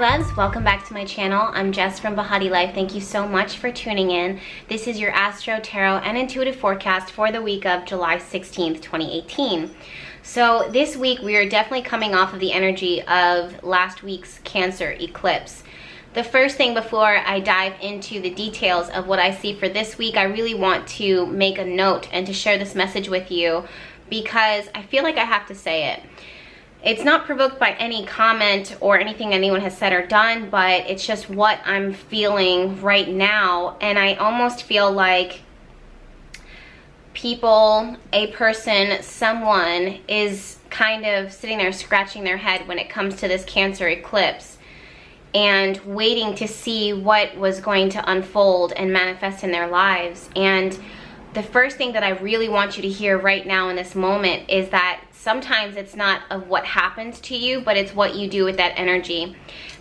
loves, welcome back to my channel. I'm Jess from Behatilife. Thank you so much for tuning in. This is your Astro, Tarot, and Intuitive forecast for the week of July 16th, 2018. So this week we are definitely coming off of the energy of last week's Cancer eclipse. The first thing before I dive into the details of what I see for this week, I really want to make a note and to share this message with you because I feel like I have to say it. It's not provoked by any comment or anything anyone has said or done, but it's just what I'm feeling right now. And I almost feel like people, a person, someone is kind of sitting there scratching their head when it comes to this Cancer eclipse and waiting to see what was going to unfold and manifest in their lives. And the first thing that I really want you to hear right now in this moment is that sometimes it's not of what happens to you, but it's what you do with that energy.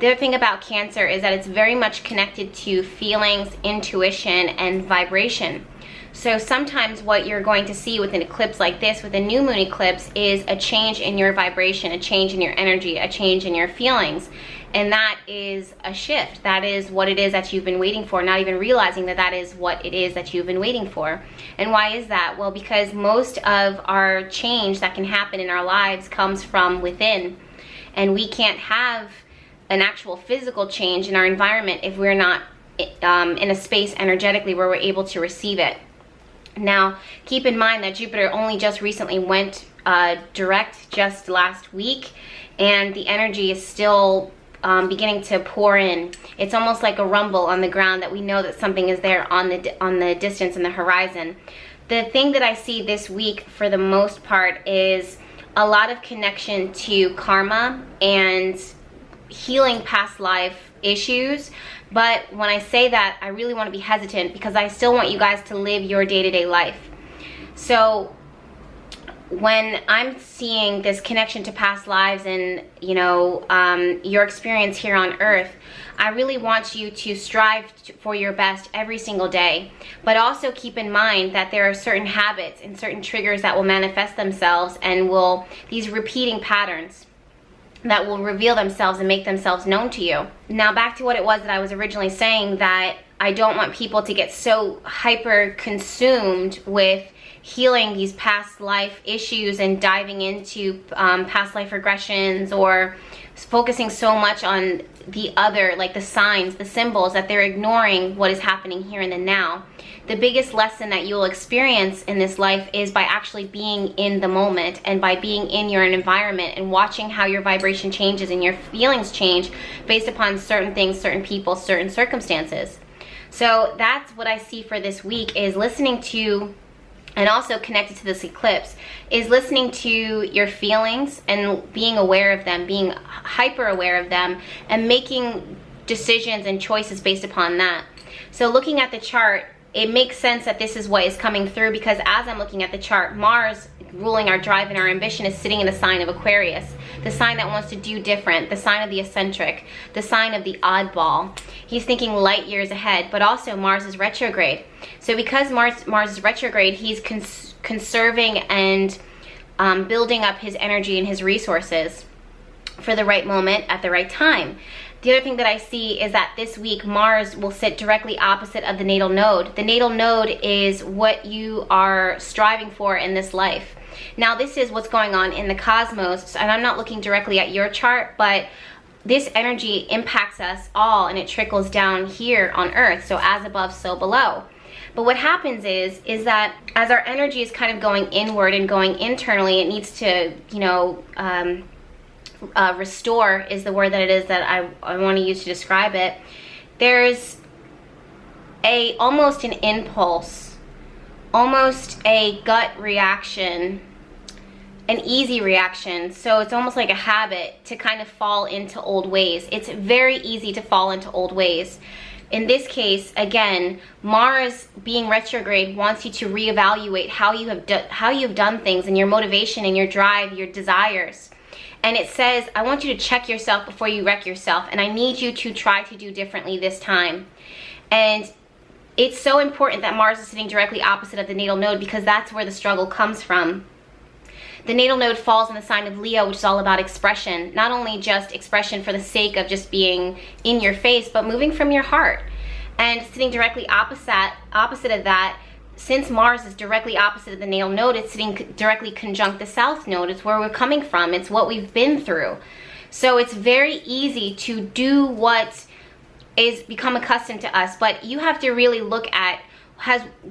The other thing about Cancer is that it's very much connected to feelings, intuition, and vibration. So sometimes what you're going to see with an eclipse like this, with a new moon eclipse, is a change in your vibration, a change in your energy, a change in your feelings. And that is a shift. That is what it is that you've been waiting for, not even realizing that that is what it is that you've been waiting for. And why is that? Well, because most of our change that can happen in our lives comes from within. And we can't have an actual physical change in our environment if we're not in a space energetically where we're able to receive it. Now, keep in mind that Jupiter only just recently went direct just last week, and the energy is still beginning to pour in. It's almost like a rumble on the ground that we know that something is there on the distance in the horizon. The thing that I see this week for the most part is a lot of connection to karma and healing past life issues. But when I say that, I really want to be hesitant because I still want you guys to live your day-to-day life. So when I'm seeing this connection to past lives and, your experience here on Earth, I really want you to strive for your best every single day. But also keep in mind that there are certain habits and certain triggers that will manifest themselves and these repeating patterns that will reveal themselves and make themselves known to you. Now back to what it was that I was originally saying, that I don't want people to get so hyper consumed with healing these past life issues and diving into past life regressions, or focusing so much on the other, like the signs, the symbols, that they're ignoring what is happening here in the now. The biggest lesson that you'll experience in this life is by actually being in the moment and by being in your environment and watching how your vibration changes and your feelings change based upon certain things, certain people, certain circumstances. So that's what I see for this week, is listening to, and also connected to this eclipse, is listening to your feelings and being aware of them, being hyper aware of them, and making decisions and choices based upon that. So looking at the chart, it makes sense that this is what is coming through, because as I'm looking at the chart, Mars, ruling our drive and our ambition, is sitting in the sign of Aquarius, the sign that wants to do different, the sign of the eccentric, the sign of the oddball. He's thinking light years ahead, but also Mars is retrograde. So because Mars is retrograde, he's conserving and building up his energy and his resources for the right moment at the right time. The other thing that I see is that this week Mars will sit directly opposite of the natal node. The natal node is what you are striving for in this life. Now this is what's going on in the cosmos, and I'm not looking directly at your chart, but this energy impacts us all and it trickles down here on Earth. So as above, so below. But what happens is that as our energy is kind of going inward and going internally, it needs to, restore is the word that it is that I want to use to describe it. There's almost an impulse, almost a gut reaction, an easy reaction. So it's almost like a habit to kind of fall into old ways. It's very easy to fall into old ways. In this case, again, Mars being retrograde wants you to reevaluate how you've done things, and your motivation and your drive, your desires. And it says, I want you to check yourself before you wreck yourself, and I need you to try to do differently this time. And it's so important that Mars is sitting directly opposite of the natal node, because that's where the struggle comes from. The natal node falls in the sign of Leo, which is all about expression. Not only just expression for the sake of just being in your face, but moving from your heart. And sitting directly opposite of that, since Mars is directly opposite of the natal node, it's sitting directly conjunct the south node. It's where we're coming from. It's what we've been through. So it's very easy to do what is become accustomed to us, but you have to really look at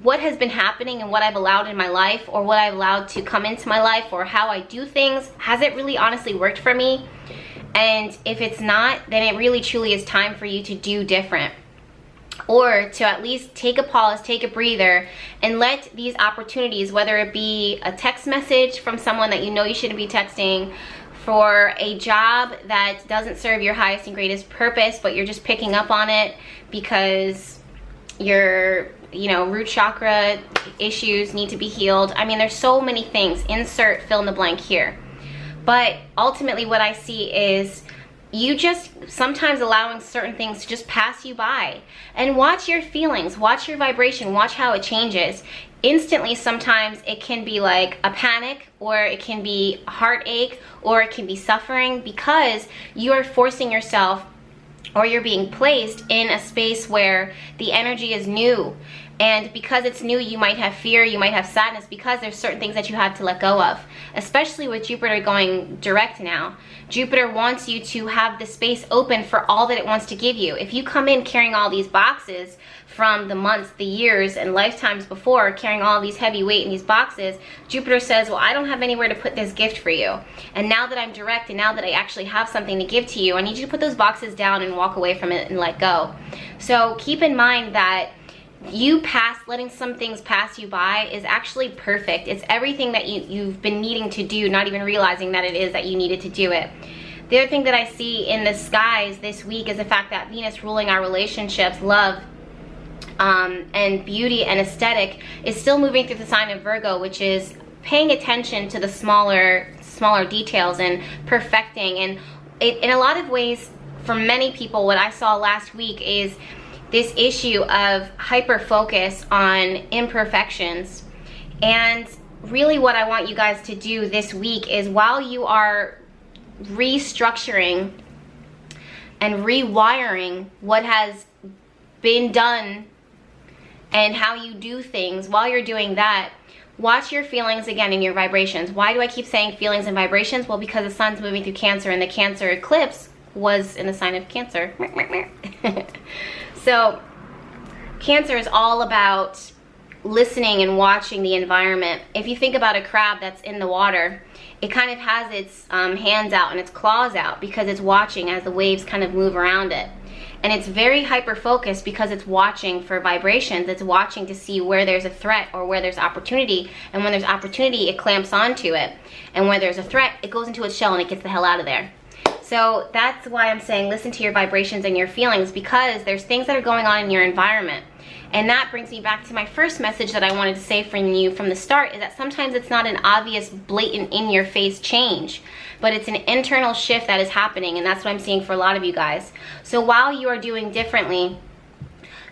what has been happening and what I've allowed in my life, or what I've allowed to come into my life, or how I do things. Has it really honestly worked for me? And if it's not, then it really truly is time for you to do different, or to at least take a pause, take a breather, and let these opportunities, whether it be a text message from someone that you know you shouldn't be texting, for a job that doesn't serve your highest and greatest purpose, but you're just picking up on it because your root chakra issues need to be healed. I mean, there's so many things. Insert fill in the blank here. But ultimately what I see is you just sometimes allowing certain things to just pass you by. And watch your feelings, watch your vibration, watch how it changes. Instantly, sometimes it can be like a panic, or it can be heartache, or it can be suffering, because you are forcing yourself, or you're being placed in a space where the energy is new. And because it's new, you might have fear, you might have sadness, because there's certain things that you have to let go of. Especially with Jupiter going direct now. Jupiter wants you to have the space open for all that it wants to give you. If you come in carrying all these boxes from the months, the years, and lifetimes before, carrying all these heavy weight in these boxes, Jupiter says, well, I don't have anywhere to put this gift for you. And now that I'm direct, and now that I actually have something to give to you, I need you to put those boxes down and walk away from it and let go. So keep in mind that letting some things pass you by is actually perfect. It's everything that you've been needing to do, not even realizing that it is that you needed to do it. The other thing that I see in the skies this week is the fact that Venus, ruling our relationships, love, and beauty and aesthetic, is still moving through the sign of Virgo, which is paying attention to the smaller details and perfecting. And in a lot of ways, for many people, what I saw last week is this issue of hyper focus on imperfections. And really what I want you guys to do this week is, while you are restructuring and rewiring what has been done and how you do things, while you're doing that, watch your feelings again and your vibrations. Why do I keep saying feelings and vibrations? Well, because the sun's moving through Cancer, and the Cancer eclipse was in the sign of Cancer. So Cancer is all about listening and watching the environment. If you think about a crab that's in the water, it kind of has its hands out and its claws out, because it's watching as the waves kind of move around it. And it's very hyper focused because it's watching for vibrations. It's watching to see where there's a threat or where there's opportunity. And when there's opportunity, it clamps onto it. And when there's a threat, it goes into its shell and it gets the hell out of there. So that's why I'm saying listen to your vibrations and your feelings, because there's things that are going on in your environment. And that brings me back to my first message that I wanted to say from you from the start, is that sometimes it's not an obvious, blatant, in-your-face change, but it's an internal shift that is happening, and that's what I'm seeing for a lot of you guys. So while you are doing differently,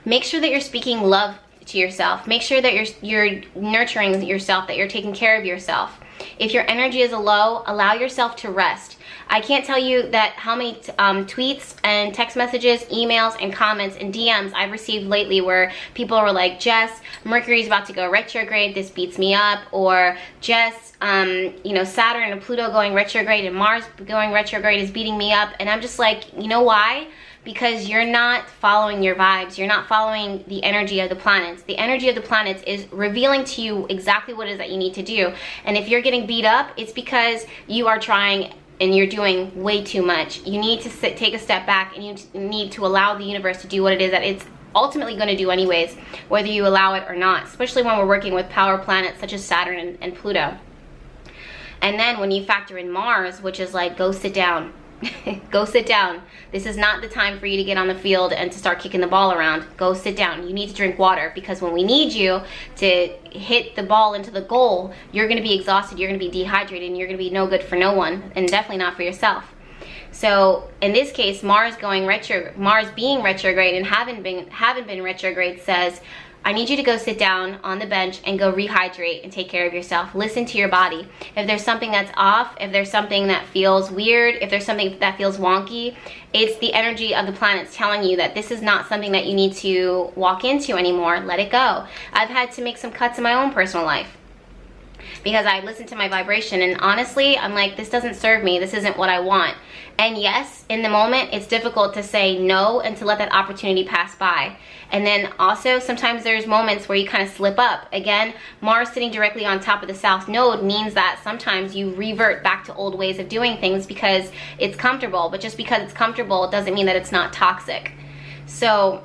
make sure that you're speaking love to yourself. Make sure that you're nurturing yourself, that you're taking care of yourself. If your energy is low, allow yourself to rest. I can't tell you that how many tweets and text messages, emails, and comments and DMs I've received lately where people were like, Jess, Mercury's about to go retrograde, this beats me up. Or Jess, Saturn and Pluto going retrograde and Mars going retrograde is beating me up. And I'm just like, you know why? Because you're not following your vibes. You're not following the energy of the planets. The energy of the planets is revealing to you exactly what it is that you need to do. And if you're getting beat up, it's because you are trying and you're doing way too much. You need to take a step back, and you need to allow the universe to do what it is that it's ultimately going to do anyways, whether you allow it or not, especially when we're working with power planets such as Saturn and Pluto. And then when you factor in Mars, which is like, go sit down. Go sit down. This is not the time for you to get on the field and to start kicking the ball around. Go sit down. You need to drink water, because when we need you to hit the ball into the goal, you're going to be exhausted, you're going to be dehydrated, and you're going to be no good for no one, and definitely not for yourself. So in this case, Mars being retrograde and haven't been retrograde says, I need you to go sit down on the bench and go rehydrate and take care of yourself. Listen to your body. If there's something that's off, if there's something that feels weird, if there's something that feels wonky, it's the energy of the planets telling you that this is not something that you need to walk into anymore. Let it go. I've had to make some cuts in my own personal life because I listened to my vibration, and honestly, I'm like, this doesn't serve me. This isn't what I want. And yes, in the moment, it's difficult to say no and to let that opportunity pass by. And then also, sometimes there's moments where you kind of slip up. Again, Mars sitting directly on top of the South Node means that sometimes you revert back to old ways of doing things because it's comfortable. But just because it's comfortable doesn't mean that it's not toxic. So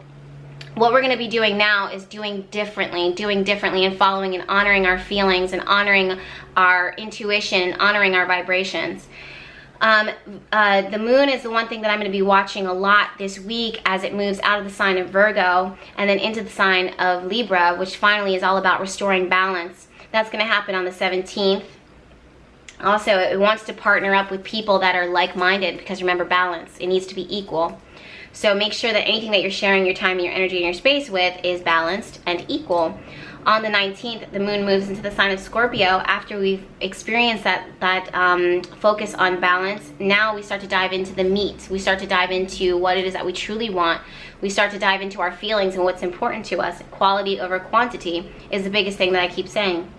what we're going to be doing now is doing differently and following and honoring our feelings and honoring our intuition and honoring our vibrations. The moon is the one thing that I'm going to be watching a lot this week as it moves out of the sign of Virgo and then into the sign of Libra, which finally is all about restoring balance. That's going to happen on the 17th. Also, it wants to partner up with people that are like-minded because remember, balance. It needs to be equal. So make sure that anything that you're sharing your time, your energy, and your space with is balanced and equal. On the 19th, the moon moves into the sign of Scorpio. After we've experienced that focus on balance, now we start to dive into the meat. We start to dive into what it is that we truly want. We start to dive into our feelings and what's important to us. Quality over quantity is the biggest thing that I keep saying.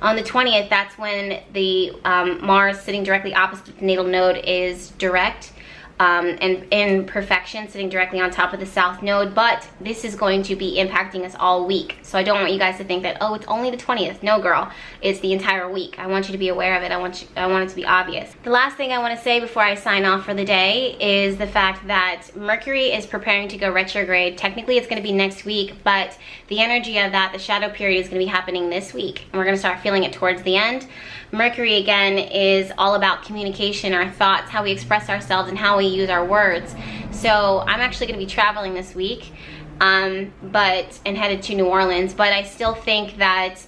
On the 20th, that's when the Mars sitting directly opposite the natal node is direct. And in perfection, sitting directly on top of the South Node, but this is going to be impacting us all week. So I don't want you guys to think that, oh, it's only the 20th. No, girl, it's the entire week. I want you to be aware of it. I want it to be obvious. The last thing I want to say before I sign off for the day is the fact that Mercury is preparing to go retrograde. Technically, it's going to be next week, but the energy of that, the shadow period, is going to be happening this week, and we're going to start feeling it towards the end. Mercury, again, is all about communication, our thoughts, how we express ourselves, and how we use our words. So I'm actually going to be traveling this week and headed to New Orleans, but I still think that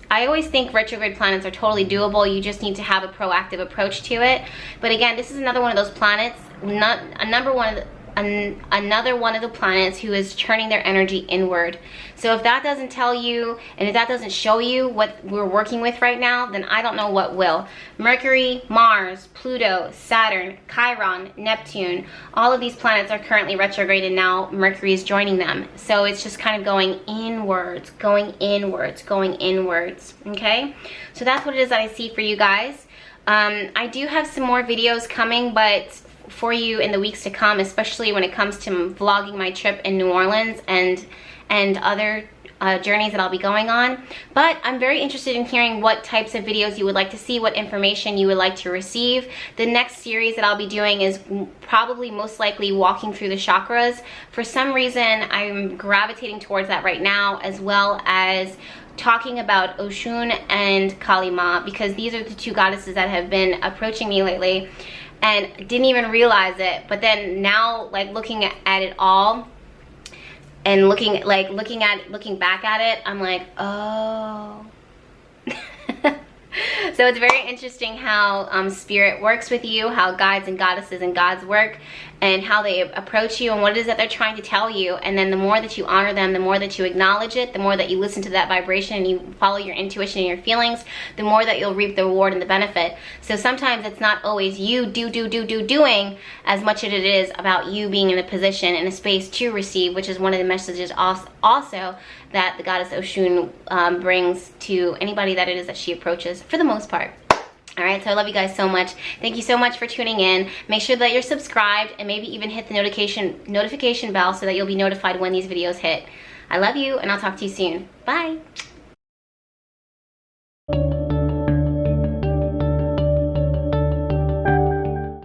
I always think retrograde planets are totally doable. You just need to have a proactive approach to it. But again, this is another one of those planets, another one of the planets who is turning their energy inward. So if that doesn't tell you, and if that doesn't show you what we're working with right now, then I don't know what will. Mercury, Mars, Pluto, Saturn, Chiron, Neptune, all of these planets are currently retrograde, and now Mercury is joining them. So it's just kind of going inwards, going inwards, going inwards, okay? So that's what it is that I see for you guys. I do have some more videos coming, but for you in the weeks to come, especially when it comes to vlogging my trip in New Orleans and other journeys that I'll be going on. But I'm very interested in hearing what types of videos you would like to see, what information you would like to receive. The next series that I'll be doing is probably most likely walking through the chakras. For some reason, I'm gravitating towards that right now, as well as talking about Oshun and Kali Ma, because these are the two goddesses that have been approaching me lately and didn't even realize it. But then now, like, looking at it all and looking back at it, I'm like, oh. So it's very interesting how spirit works with you, how guides and goddesses and gods work, and how they approach you and what it is that they're trying to tell you. And then the more that you honor them, the more that you acknowledge it, the more that you listen to that vibration and you follow your intuition and your feelings, the more that you'll reap the reward and the benefit. So sometimes it's not always you doing as much as it is about you being in a position, in a space to receive, which is one of the messages also that the goddess Oshun brings to anybody that it is that she approaches, for the most part. All right, so I love you guys so much. Thank you so much for tuning in. Make sure that you're subscribed and maybe even hit the notification bell so that you'll be notified when these videos hit. I love you, and I'll talk to you soon. Bye.